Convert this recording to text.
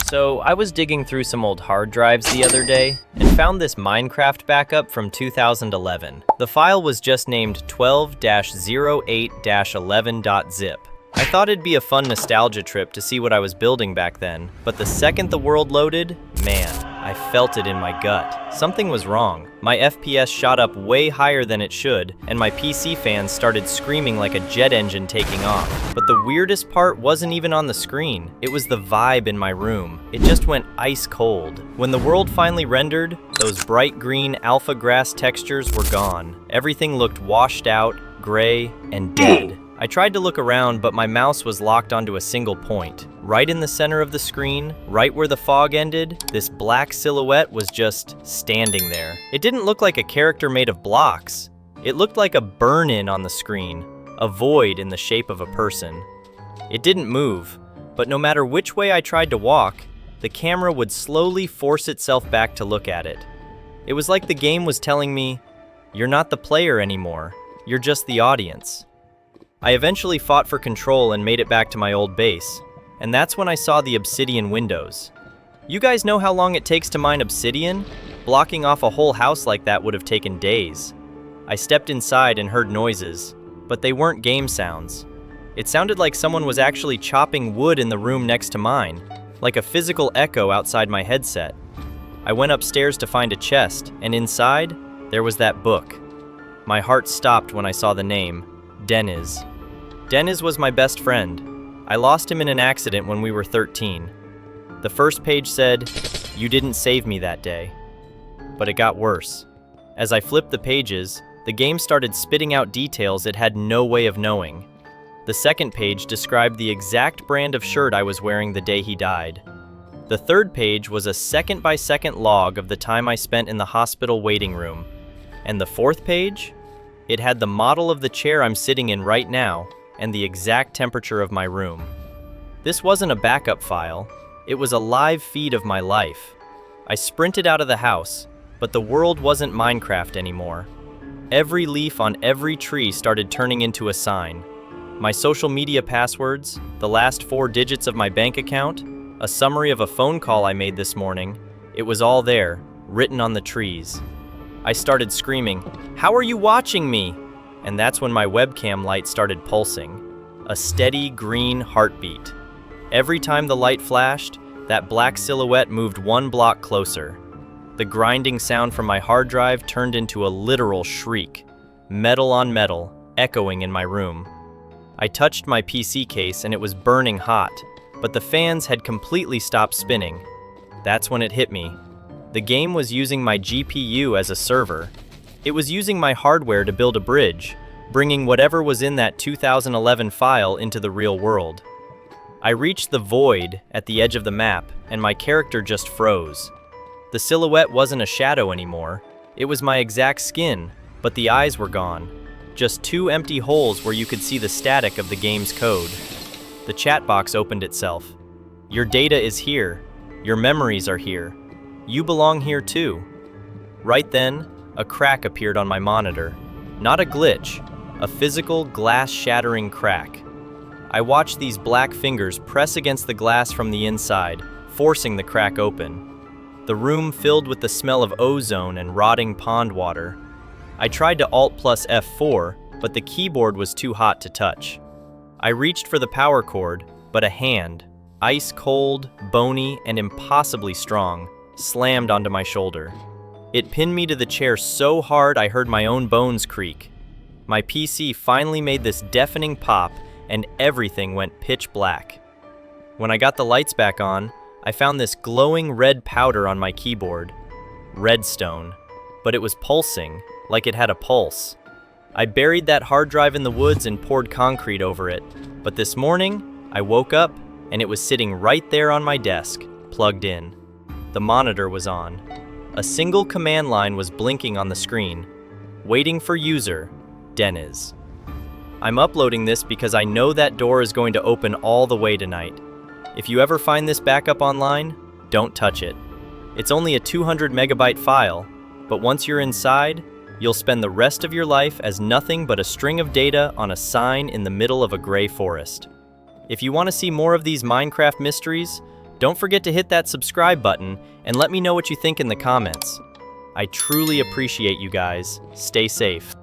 So I was digging through some old hard drives the other day and found this Minecraft backup from 2011. The file was just named 12-08-11.zip. I thought it'd be a fun nostalgia trip to see what I was building back then, but the second the world loaded, man, I felt it in my gut. Something was wrong. My FPS shot up way higher than it should, and my PC fans started screaming like a jet engine taking off. But the weirdest part wasn't even on the screen. It was the vibe in my room. It just went ice cold. When the world finally rendered, those bright green alpha grass textures were gone. Everything looked washed out, gray, and dead. I tried to look around, but my mouse was locked onto a single point. Right in the center of the screen, right where the fog ended, this black silhouette was just standing there. It didn't look like a character made of blocks. It looked like a burn-in on the screen, a void in the shape of a person. It didn't move, but no matter which way I tried to walk, the camera would slowly force itself back to look at it. It was like the game was telling me, "You're not the player anymore, you're just the audience." I eventually fought for control and made it back to my old base, and that's when I saw the obsidian windows. You guys know how long it takes to mine obsidian? Blocking off a whole house like that would have taken days. I stepped inside and heard noises, but they weren't game sounds. It sounded like someone was actually chopping wood in the room next to mine, like a physical echo outside my headset. I went upstairs to find a chest, and inside, there was that book. My heart stopped when I saw the name, Deniz. Deniz was my best friend. I lost him in an accident when we were 13. The first page said, "You didn't save me that day." But it got worse. As I flipped the pages, the game started spitting out details it had no way of knowing. The second page described the exact brand of shirt I was wearing the day he died. The third page was a second-by-second log of the time I spent in the hospital waiting room. And the fourth page? It had the model of the chair I'm sitting in right now and the exact temperature of my room. This wasn't a backup file, it was a live feed of my life. I sprinted out of the house, but the world wasn't Minecraft anymore. Every leaf on every tree started turning into a sign. My social media passwords, the last 4 digits of my bank account, a summary of a phone call I made this morning, it was all there, written on the trees. I started screaming, "How are you watching me?" And that's when my webcam light started pulsing, a steady green heartbeat. Every time the light flashed, that black silhouette moved 1 block closer. The grinding sound from my hard drive turned into a literal shriek, metal on metal, echoing in my room. I touched my PC case and it was burning hot, but the fans had completely stopped spinning. That's when it hit me. The game was using my GPU as a server. It was using my hardware to build a bridge, bringing whatever was in that 2011 file into the real world. I reached the void at the edge of the map, and my character just froze. The silhouette wasn't a shadow anymore. It was my exact skin, but the eyes were gone. Just 2 empty holes where you could see the static of the game's code. The chat box opened itself. "Your data is here. Your memories are here. You belong here too." Right then, a crack appeared on my monitor. Not a glitch, a physical glass-shattering crack. I watched these black fingers press against the glass from the inside, forcing the crack open. The room filled with the smell of ozone and rotting pond water. I tried to Alt plus F4, but the keyboard was too hot to touch. I reached for the power cord, but a hand, ice cold, bony, and impossibly strong, slammed onto my shoulder. It pinned me to the chair so hard I heard my own bones creak. My PC finally made this deafening pop and everything went pitch black. When I got the lights back on, I found this glowing red powder on my keyboard. Redstone. But it was pulsing, like it had a pulse. I buried that hard drive in the woods and poured concrete over it. But this morning, I woke up and it was sitting right there on my desk, plugged in. The monitor was on. A single command line was blinking on the screen. Waiting for user, Deniz. I'm uploading this because I know that door is going to open all the way tonight. If you ever find this backup online, don't touch it. It's only a 200 megabyte file, but once you're inside, you'll spend the rest of your life as nothing but a string of data on a sign in the middle of a gray forest. If you want to see more of these Minecraft mysteries, Don't forget to hit that subscribe button and let me know what you think in the comments. I truly appreciate you guys. Stay safe.